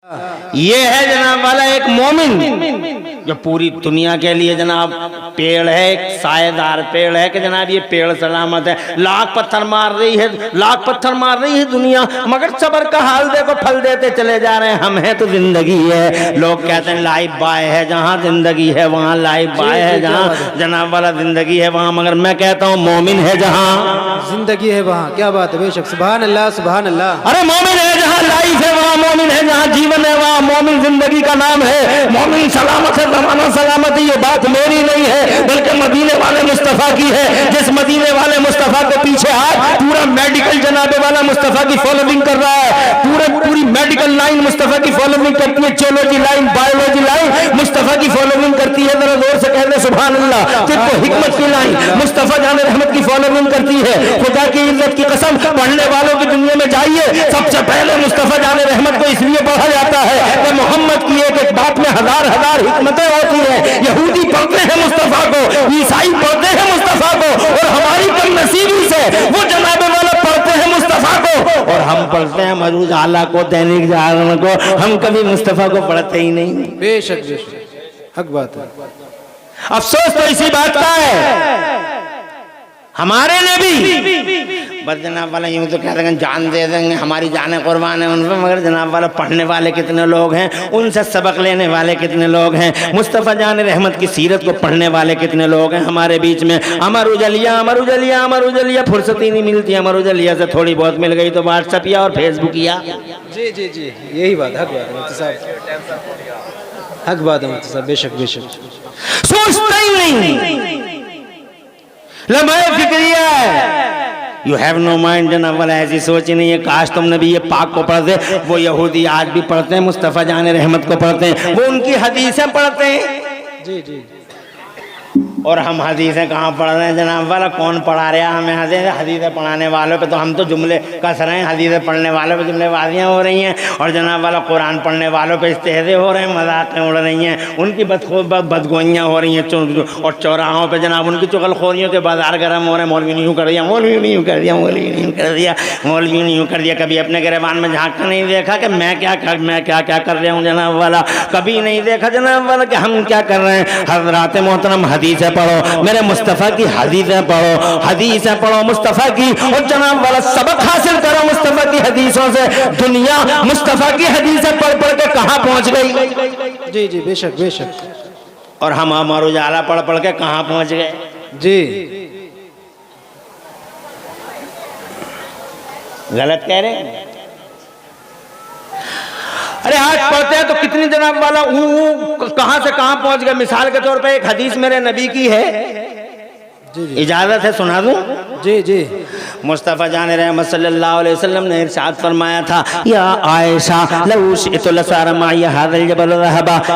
ये है जनाब वाला एक मोमिन जो पूरी दुनिया के लिए जनाब पेड़ है, एक सायेदार पेड़ है कि जनाब ये पेड़ सलामत है। लाख पत्थर मार रही है दुनिया, मगर सबर का हाल देखो, फल देते चले जा रहे हैं। हम हैं तो जिंदगी है। लोग कहते हैं लाइफ बाय है, जहाँ जिंदगी है वहाँ लाइफ बाय है, जहाँ जनाब वाला जिंदगी है वहाँ, मगर मैं कहता हूँ मोमिन है जहाँ जिंदगी है वहाँ। क्या बात है, बेशक। सुभान अल्लाह सुभान अल्लाह। अरे मोमिन है जहाँ लाइफ है वहाँ, मोमिन है जहाँ जीवन है वहाँ, मोमिन जिंदगी का नाम है। मोमिन सलामत है, जमाना सलामत है। ये बात मेरी नहीं है बल्कि मदीने वाले मुस्तफा की है। जिस मदीने वाले मुस्तफा के पीछे आज पूरा मेडिकल जनाबे वाला मुस्तफा की फॉलोइंग कर रहा है। पूरी मेडिकल लाइन मुस्तफा की फॉलोइंग करती है, geology line, biology line Mustafa की फॉलोइंग करती है। जरा जोर से कह दे सुभान अल्लाह। जिनको हिकमत की लाइन मुस्तफा जाने रहमत की फॉलोइंग करती है, खुदा की इज्जत की कसम, पढ़ने वालों की दुनिया में जाइए, सबसे पहले मुस्तफा जाने रहमत को इसलिए पढ़ा जाता है कि मोहम्मद की एक एक बात में हजार हजार हिकमतें होती हैं। यहूदी पढ़ते हैं मुस्तफा को, ईसाई पढ़ते हैं मुस्तफा को, और हमारी कमनसीबी से वो जनाबे वाला पढ़ते हैं मुस्तफा को, और हम पढ़ते हैं मरूज आला को, दैनिक जागरण को। हम कभी मुस्तफा को पढ़ते ही नहीं। बेशक बेशक, हक बात है। अफसोस तो इसी बात का है, हमारे नबी बस जनाब वाला यूं तो कह देंगे जान दे देंगे, हमारी जानें कुर्बान है उन पर, मगर जनाब वाला पढ़ने वाले कितने लोग हैं, उनसे सबक लेने वाले कितने लोग हैं, मुस्तफ़ा जान रहमत की सीरत को पढ़ने वाले कितने लोग हैं हमारे बीच में। अमर उजलिया फुर्सत ही नहीं मिलती। अमर उजलिया से थोड़ी बहुत मिल गई तो व्हाट्सअप या और फेसबुक या। जी जी जी, यही बात, हक बात है मुफ्ती साहब, हक बात है मुफ्ती साहब, बेशक बेशक। सोचता ही नहीं, लम्हे फिक्रिया है। यू हैव नो माइंड जनाब वाला, ऐसी सोच ही नहीं है। काश तुम नबी ये पाक को पढ़ते। वो यहूदी आज भी पढ़ते हैं, मुस्तफ़ा जाने रहमत को पढ़ते हैं, वो उनकी हदीसें पढ़ते हैं। जी जी। और हम हदीसें कहाँ पढ़ रहे हैं जनाब वाला? कौन पढ़ा रहा है हमें हदीसें पढ़ाने वालों पे तो हम तो जुमले कस रहे हैं, हदीसें पढ़ने वालों पे जुमलेबाजियाँ हो रही हैं, और जनाब वाला कुरान पढ़ने वालों पे इस्तेहज़े हो रहे हैं, मजाकें उड़ रही हैं, उनकी बदगोइयाँ हो रही हैं, और चौराहों पे जनाब उनकी चुगलखोरियों के बाजार गर्म हो रहे हैं। मौलवी ने यूँ कर दिया, मौलवी ने यूँ कर दिया, मौलवी ने यूँ कर दिया, मौलवी ने यूँ कर दिया। कभी अपने गिरबान में झाँक कर नहीं देखा कि मैं क्या कर रहा हूँ जनाब वाला? कभी नहीं देखा जनाब वाला कि हम क्या कर रहे हैं। हज़रात मोहतरम हदीसें पढ़ो, मेरे मुस्तफ़ा की हदीसें पढ़ो मुस्तफ़ा की, और जनाब वाला सबक हासिल करो मुस्तफ़ा की हदीसों से। दुनिया मुस्तफ़ा की हदीसें पढ़ पढ़ के कहाँ पहुँच गई। जी जी, बेशक बेशक। और हम अमर उजाला पढ़ पढ़ के कहाँ पहुँच गए। जी, गलत कह रहे हैं। अरे आज पढ़ते हैं तो कितनी जनाब वाला कहाँ से कहाँ पहुंच गए। मिसाल के तौर पे एक हदीस मेरे नबी की है, जी जी, इजाजत है सुना दूं? जी जी। मुस्तफ़ा जान रहमत सल्लल्लाहु अलैहि वसल्लम ने इरशाद फरमाया था, या आयशा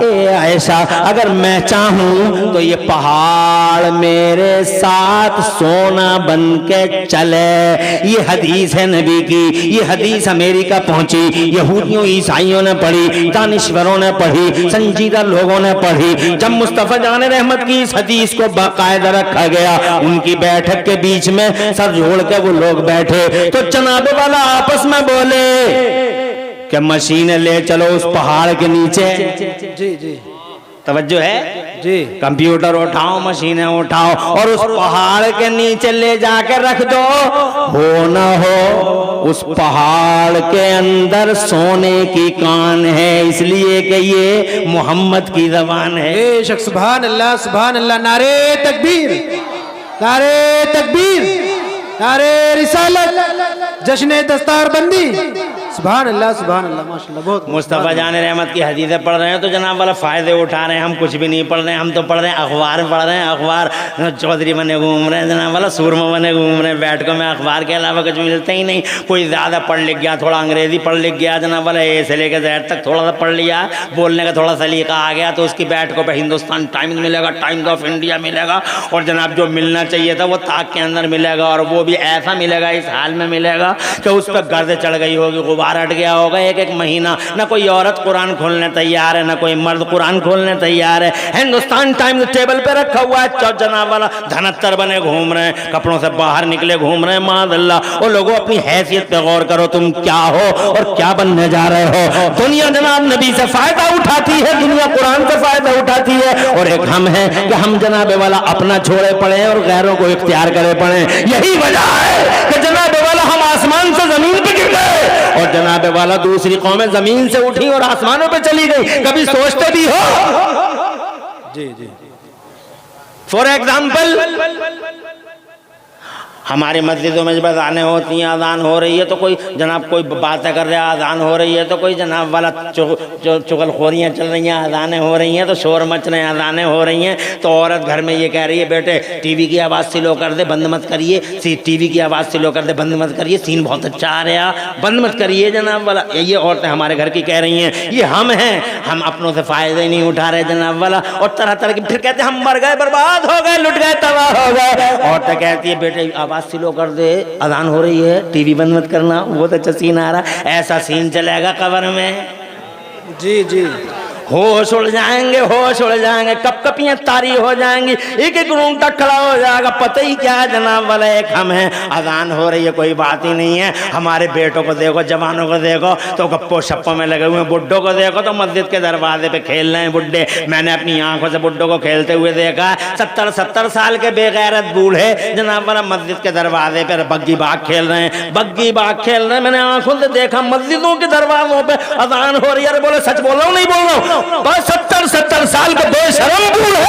ए आयशा, अगर मैं चाहूँ तो ये पहाड़ मेरे साथ सोना बन के चले। ये हदीस है नबी की, ये हदीस अमेरिका पहुंची, यहूदियों ईसाइयों ने पढ़ी, दानिश्वरों ने पढ़ी, संजीदा लोगों ने पढ़ी। जब मुस्तफ़ा जान रहमत की इस हदीस को बाकायदा रखा गया, उनकी बैठक के बीच में सर जोड़ के वो लोग बैठे, तो जनाबे वाला आपस में बोले कि मशीन ले चलो उस पहाड़ के नीचे। जी जी, तवज्जो है जी। कंप्यूटर उठाओ, मशीनें उठाओ, और उस पहाड़ के नीचे ले जाके रख दो। हो न हो उस पहाड़ के अंदर सोने की कान है, इसलिए कि ये मोहम्मद की ज़बान है। बेशक, सुभान अल्लाह सुभान अल्लाह। नारे तकबीर, नारे तकबीर, नारे रिसालत, जश्न दस्तारबंदी। सुभान अल्लाह माशाल्लाह। बहुत मुस्तफ़ा जान रहमत की हदीसें पढ़ रहे हैं तो जनाब वाला फ़ायदे उठा रहे हैं। हम कुछ भी नहीं पढ़ रहे हैं, हम तो पढ़ रहे हैं अखबार पढ़ रहे हैं। अखबार चौधरी बने घूम रहे हैं जनाब वाला, सूरमा बने घूम रहे हैं। बैठकों में अखबार के अलावा कुछ मिलता ही नहीं। कोई ज़्यादा पढ़ लिख गया, थोड़ा अंग्रेज़ी पढ़ लिख गया जनाब वाला, ए से लेकर ज़ेड तक थोड़ा सा पढ़ लिया, बोलने का थोड़ा सलीका आ गया, तो उसकी बैठकों पर हिंदुस्तान टाइम्स मिलेगा, टाइम्स ऑफ इंडिया मिलेगा, और जनाब जो मिलना चाहिए था वो ताक के अंदर मिलेगा, और वो भी ऐसा मिलेगा, इस हाल में मिलेगा कि उस पर गर्द चढ़ गई होगी, कारोबार अट गया होगा एक एक महीना, ना कोई औरत कुरान खोलने तैयार है, ना कोई मर्द कुरान खोलने तैयार है। हिंदुस्तान टाइम्स टेबल पे रखा हुआ है, जनाब वाला धनत्तर बने घूम रहे हैं, कपड़ों से बाहर निकले घूम रहे हैं, मादल्ला। और लोगों अपनी हैसियत पे गौर करो, तुम क्या हो और क्या बनने जा रहे हो। दुनिया जनाब नबी से फायदा उठाती है, दुनिया कुरान से फायदा उठाती है, और एक हम है कि हम जनाब वाला अपना छोड़े पड़े और गैरों को इख्तियार करे पड़े। यही वजह है कि जनाब वाला हम आसमान से जमीन पे गिर गए और जनाब वाला दूसरी कौमें जमीन से उठी और आसमानों पे चली गई। कभी सोचते भी हो? जी जी। फॉर एग्जाम्पल, हमारी मस्जिदों में जब अजानें होती हैं, अजान हो रही है तो कोई जनाब कोई बातें कर रहा है, अजान हो रही है तो कोई जनाब वाला चुगलखोरियाँ चल रही हैं, अजानें हो रही हैं तो शोर मच रहे हैं, अजानें हो रही हैं तो औरत घर में ये कह रही है बेटे टीवी की आवाज़ स्लो कर दे, बंद मत करिए, टीवी की आवाज़ स्लो कर दे, बंद मत करिए, सीन बहुत अच्छा आ रहा, बंद मत करिए जनाब वाला। ये औरतें हमारे घर की कह रही हैं। ये हम हैं, हम अपनों से फ़ायदे नहीं उठा रहे जनाब वाला, और तरह तरह की फिर कहते हैं हम मर गए, बर्बाद हो गए, लुट गए, तबाह हो गए। औरतें कहती है बेटे आवाज़ स्लो कर दे, अजान हो रही है, टीवी बंद मत करना, बहुत अच्छा सीन आ रहा। ऐसा सीन चलेगा कब्र में। जी जी। होश उड़ जाएंगे, होश उड़ जाएंगे, कपकपियां तारी हो जाएंगी, एक एक रोंगटा खड़ा हो जाएगा, पता ही क्या है जनाब वाला। एक हम हैं, अजान हो रही है, कोई बात ही नहीं है। हमारे बेटों को देखो, जवानों को देखो तो गप्पो शप्पो में लगे हुए हैं, बुड्ढों को देखो तो मस्जिद के दरवाजे पे खेल रहे हैं बुड्ढे। मैंने अपनी आंखों से बुड्ढों को खेलते हुए देखा। 70-70 साल के बेगैरत बूढ़े जनाब वाला मस्जिद के दरवाजे पर बग्गी बाग खेल रहे हैं, बग्गी बाग खेल रहे हैं। मैंने आंखों से देखा मस्जिदों के दरवाजों पे अजान हो रही है। अरे बोले सच बोल रहा हूँ नहीं बोल रहा हूँ? बस 70-70 साल के बेशरम बूढ़े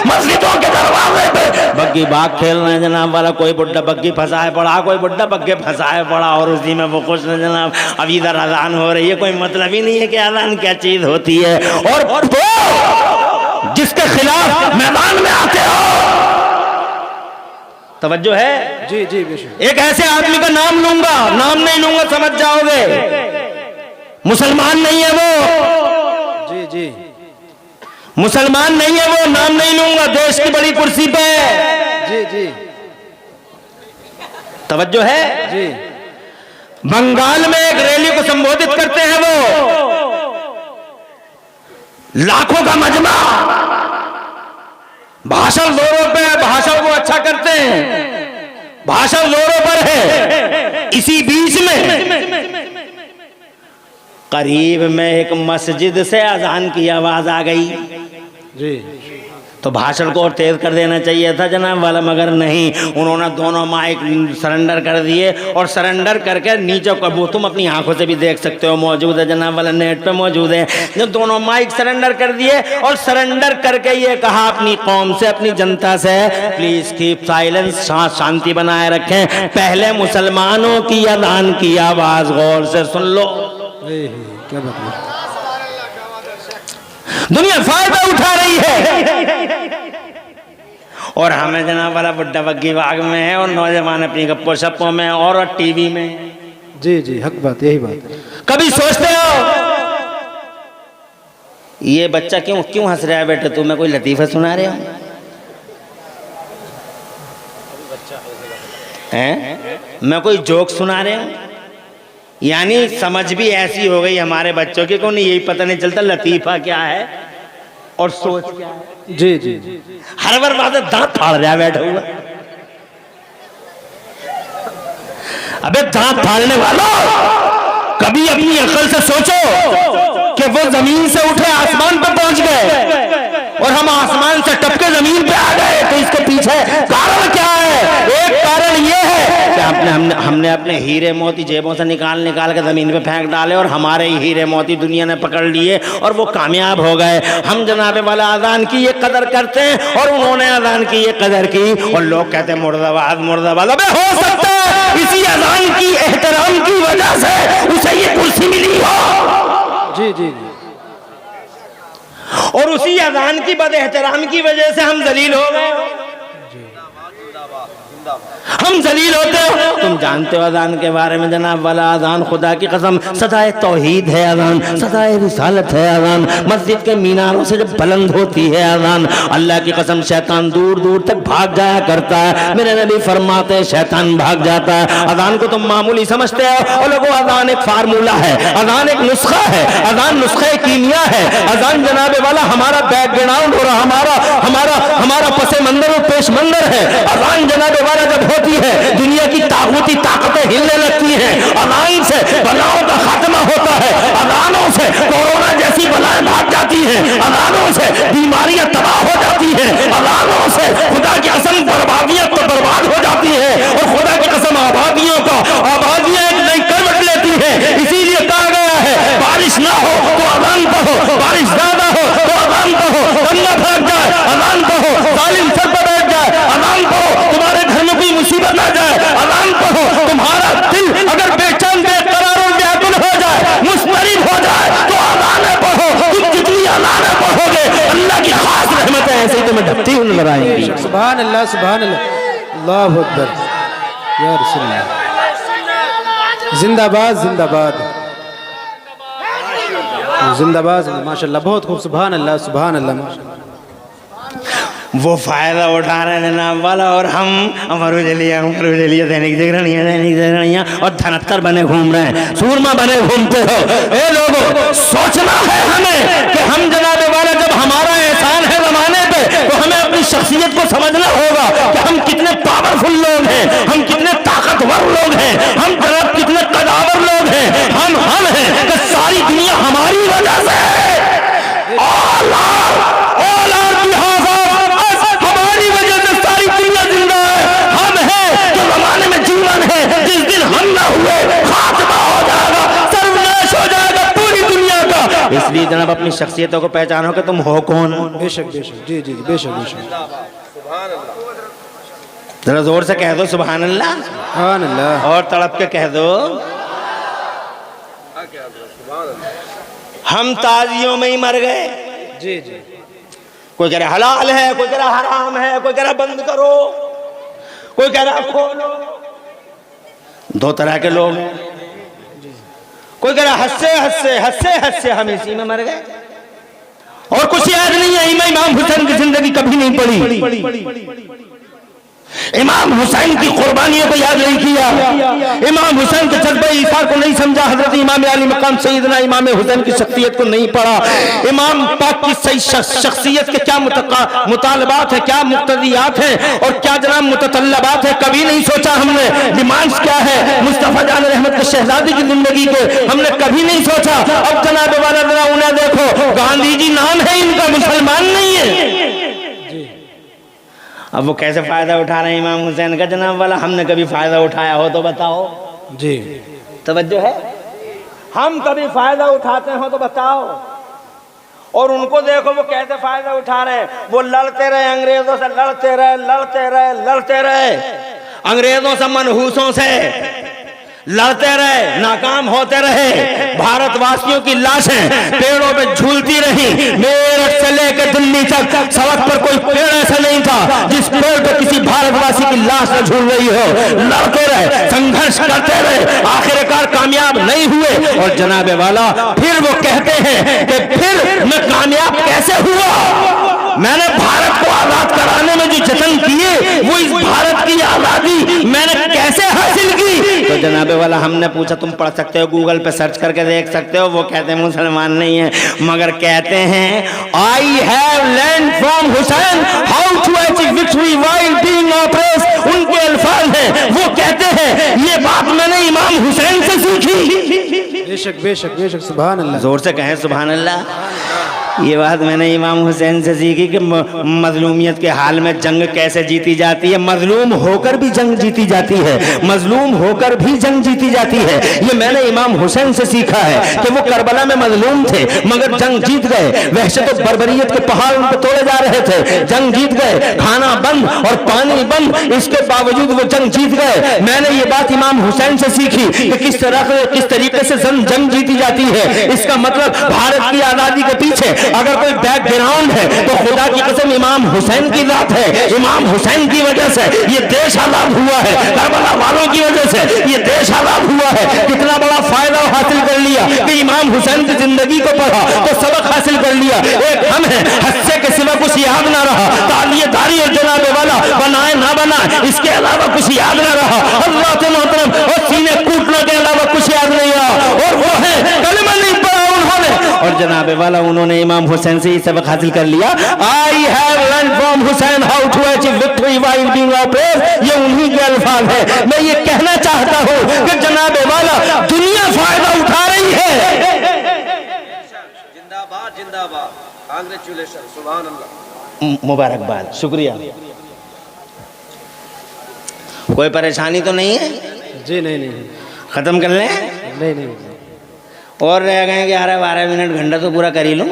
मस्जिदों के दरवाजे पे बग्गी बाग खेल रहे हैं जनाब वाला। कोई बुड्ढा बग्गी फंसाए पड़ा, कोई बुड्ढा बग्गे फंसाए पड़ा और उसी में वो खुश है जनाब। अब इधर अजान हो रही है, कोई मतलब ही नहीं है कि अजान क्या चीज होती है। और वो जिसके खिलाफ मैदान में आते हो, तवज्जो है? जी जी बेशक। एक ऐसे आदमी का नाम लूंगा, नाम नहीं लूंगा समझ जाओगे, मुसलमान नहीं है वो, जी जी। मुसलमान नहीं है वो, नाम नहीं लूंगा, देश की बड़ी कुर्सी पे। जी जी। तवज्जो है? जी। बंगाल में एक रैली को संबोधित करते हैं वो, लाखों का मजमा, भाषण जोरों पे, भाषण को अच्छा करते हैं, भाषण जोरों पर है। इसी बीच में करीब में एक मस्जिद से अजान की आवाज आ गई। जी। तो भाषण को और तेज कर देना चाहिए था जनाब वाला, मगर नहीं, उन्होंने दोनों माइक सरेंडर कर दिए और सरेंडर करके नीचे वो तुम अपनी आंखों से भी देख सकते हो, मौजूद है जनाब वाला, नेट पे मौजूद है। जब दोनों माइक सरेंडर कर दिए और सरेंडर करके ये कहा अपनी कौम से, अपनी जनता से, प्लीज कीप साइलेंस, शांति बनाए रखें, पहले मुसलमानों की अजान की आवाज गौर से सुन लो। क्या बात है? दुनिया फायदा उठा रही है और हमें जनाब वाला बुड्ढा बग्गी बाग में है और नौजवान अपनी गप्पो शप्पो में और टीवी में। जी जी, हक बात, यही बात है। कभी सोचते हो ये बच्चा क्यों क्यों हंस रहा है बेटा, तुम्हें कोई लतीफा सुना रहे हो हैं? मैं कोई जोक सुना रहे हूं? यानी समझ भी ऐसी हो गई हमारे बच्चों की, कौन यही पता नहीं चलता लतीफा क्या है और सोच क्या है। जी जी। हर बार बात दांत फाड़ रहा है बैठा हुआ। अबे दांत फाड़ने वालों, कभी अपनी अकल से सोचो कि वो जमीन से उठे आसमान पर पहुंच गए और हम आसमान से टपके जमीन पे आ गए, तो इसके पीछे कारण क्या है? एक कारण ये है कि हमने अपने हीरे मोती जेबों से निकाल के जमीन पे फेंक डाले और हमारे ही हीरे मोती दुनिया ने पकड़ लिए और वो कामयाब हो गए। हम जनाबे वाला अजान की ये कदर करते हैं और उन्होंने अजान की ये कदर की और लोग कहते हैं मुर्दाबाद मुर्दाबाद। अबे हो सकता है इसी अजान की एहतराम की वजह से उसे ये कुर्सी मिली हो। जी जी। और उसी अजान की बद एहतराम की वजह से हम जलील हो गए। हम जलील होते हो। तुम जानते हो अजान के बारे में जनाब वाला, अजान खुदा की कसम सदाए तौहीद है अजान, सदाए रिसालत है अजान। मस्जिद के मीनारों से जब बुलंद होती है अजान, अल्लाह की कसम शैतान दूर दूर तक भाग जाया करता है। मेरे नबी फरमाते हैं शैतान भाग जाता है। अजान को तुम मामूली समझते हो और लोगों, अजान एक फार्मूला है, अजान एक नुस्खा है, अजान नुस्खे कीमिया है। अजान जनाब वाला हमारा बैकग्राउंड और हमारा हमारा हमारा पसे मंजर और पेश मंजर है। अजान जनाब वाला जब होती है दुनिया की ताकूती ताकतें हिलने लगती हैं। अजान से बलाओं का खात्मा होता है, अजानों से कोरोना जैसी बलाएं भाग जाती हैं, अजानों से बीमारियां तबाह हो जाती हैं, अजानों से खुदा की कसम बर्बादियां तो बर्बाद हो जाती है और खुदा की कसम आबादियों का आबादियां एक नई करवट लेती है। इसीलिए कहा गया है बारिश ना हो तो अजान पढ़ो, बारिश ज्यादा हो तो अजान पढ़ो, गंगा भाग जाए अजान पढ़ो, जालिम सर पर बैठ जाए अजान पढ़ो, तुम्हारे घर में कोई मुसीबत ना जाए अजान पढ़ो, तुम्हारा दिल अगर बेचैन बेकरार और व्याकुल हो जाए, मुस्तरिब हो जाए तो अजान पढ़ो। तुम जितनी अजान पढ़ोगे अल्लाह की खास रहमतें ऐसे ही तुम्हें ढकती हुई नजर आएंगी। सुभान अल्लाह, सुभान अल्लाह, अल्लाहु अकबर, या रसूल अल्लाह। जिंदाबाद जिंदाबाद जिंदाबाद, माशाल्लाह, बहुत खूब, सुभान अल्लाह, सुभान अल्लाह, माशाल्लाह। वो फायदा उठा रहे हैं जनाब वाला और हम अमर उजलिया दैनिक जागरणिया और धनत्तर बने घूम रहे हैं, सूरमा बने घूमते हो। ए लोगों, सोचना है हमें कि हम जनाब वाला जब हमारा एहसान है जमाने पे तो हमें अपनी शख्सियत को समझना होगा कि हम कितने पावरफुल लोग हैं, हम कितने ताकतवर लोग हैं, हम जनाब कितने कदावर लोग हैं। हम हैं कि सारी दुनिया हमारी वजह से हमारी वजह से सारी दुनिया जिंदा है। हम हैं जो जमाने में जीवन है, जिस दिन हम ना हुए खात्मा हो जाएगा, सर्वनाश हो जाएगा पूरी दुनिया का। इसलिए जनाब अपनी शख्सियतों को पहचानो कि तुम हो कौन। बेशक बेशक, जी जी बेशक बेशक, जरा जोर से कह दो सुभान अल्लाह, सुभान अल्लाह, और तड़प के कह दो हम ताजियों में ही मर गए। जी जी, कोई कह रहा हलाल है, कोई कह रहा हराम है, कोई कह रहा बंद करो, कोई कह रहा खोलो। दो तरह के लोग हैं। कोई कह रहा हंसे हंसे हंसे हंसे हम इसी में मर गए, और कुछ याद नहीं है। इमाम हुसैन की जिंदगी कभी नहीं पड़ी, इमाम हुसैन की कुर्बानियों को याद नहीं किया, इमाम हुसैन के जज्बे ईसार को नहीं समझा, हजरत इमाम अली मकाम सैयदना इमाम हुसैन की शख्सियत को नहीं पढ़ा, इमाम पाक की सही शख्सियत के क्या मुतालबात है, क्या मुक्तदियात हैं और क्या जनाब मुततल्लबात है, कभी नहीं सोचा हमने। डिमांड्स क्या है मुस्तफा जान रहमत के शहजादी की जिंदगी के, हमने कभी नहीं सोचा। अब जनाब वाला जरा उन्हें देखो, गांधी जी नाम है इनका, मुसलमान नहीं है। अब वो कैसे फायदा उठा रहे हैं इमाम हुसैन का जनाब वाला, हमने कभी फायदा उठाया हो तो बताओ। जी तवज्जो है, हम कभी फायदा उठाते हो तो बताओ। और उनको देखो वो कैसे फायदा उठा रहे हैं, वो लड़ते रहे अंग्रेजों से, लड़ते रहे लड़ते रहे लड़ते रहे, अंग्रेजों से मनहूसों से लड़ते रहे, नाकाम होते रहे। भारतवासियों की लाशें पेड़ों पे झूलती रही, मेरठ से लेकर दिल्ली तक सड़क पर कोई पेड़ ऐसा नहीं था जिस पेड़ पे किसी भारतवासी की लाश न झूल रही हो। लड़ते रहे, संघर्ष करते रहे, आखिरकार कामयाब नहीं हुए। और जनाबे वाला फिर वो कहते हैं कि फिर मैं कामयाब कैसे हुआ, मैंने भारत को आजाद कराने में जो जतन किए वो इस भारत की आजादी मैंने कैसे हासिल की। तो जनाबे वाला हमने पूछा, तुम पढ़ सकते हो, गूगल पे सर्च करके देख सकते हो। वो कहते हैं मुसलमान नहीं है, मगर कहते हैं I have learn from Hussain how to achieve victory while being oppressed. उनके अल्फाज हैं, वो कहते हैं ये बात मैंने इमाम हुसैन से सीखी। बेशक बेशक बेशक, सुभान अल्लाह, जोर से कहें सुभान अल्लाह। ये बात मैंने इमाम हुसैन से सीखी कि मजलूमियत के हाल में जंग कैसे जीती जाती है, मजलूम होकर भी जंग जीती जाती है, मजलूम होकर भी जंग जीती जाती है। ये मैंने इमाम हुसैन से सीखा है कि वो करबला में मजलूम थे मगर जंग जीत गए। वैसे तो बर्बरियत के पहाड़ उन पर तोड़े जा रहे थे, जंग जीत गए, खाना बंद और पानी बंद, इसके बावजूद वो जंग जीत गए। मैंने ये बात इमाम हुसैन से सीखी कि किस तरीके से जंग जीती जाती है। इसका मतलब भारत की आजादी के पीछे अगर कोई बैकग्राउंड है तो खुदा की कसम इमाम हुसैन की रात है। इमाम हुसैन की वजह से ये देश आजाद हुआ है, करबला वालों की वजह से ये देश आजाद हुआ है। कितना बड़ा फायदा हासिल कर लिया कि इमाम हुसैन की जिंदगी को पढ़ा तो सबक हासिल कर लिया। एक हम है, हस्से के सिवा कुछ याद ना रहा, तालियेदारी और जनाबे वाला बनाए ना बनाए इसके अलावा कुछ याद ना रहा। अल्लाह के मोहतरम और सीने कूटने के अलावा कुछ याद नहीं रहा। और वो है कलमा नहीं पढ़ा उन्होंने और जनाबे वाला उन्होंने इमाम हुसैन से ये सबक हासिल कर लिया। I have learn from Hussain how to achieve victory while being oppressed. ये उन्हीं के अल्फाज है। मैं ये कहना चाहता हूँ कि जनाबे वाला दुनिया फायदा उठा रही है। जिंदाबाद जिंदाबाद, कांग्रेचुलेशन, सुभान अल्लाह, मुबारकबाद, शुक्रिया। कोई परेशानी तो नहीं है? जी नहीं, खत्म कर लें? नहीं। और रह गए 11-12 मिनट, घंटा तो पूरा कर ही लूँ।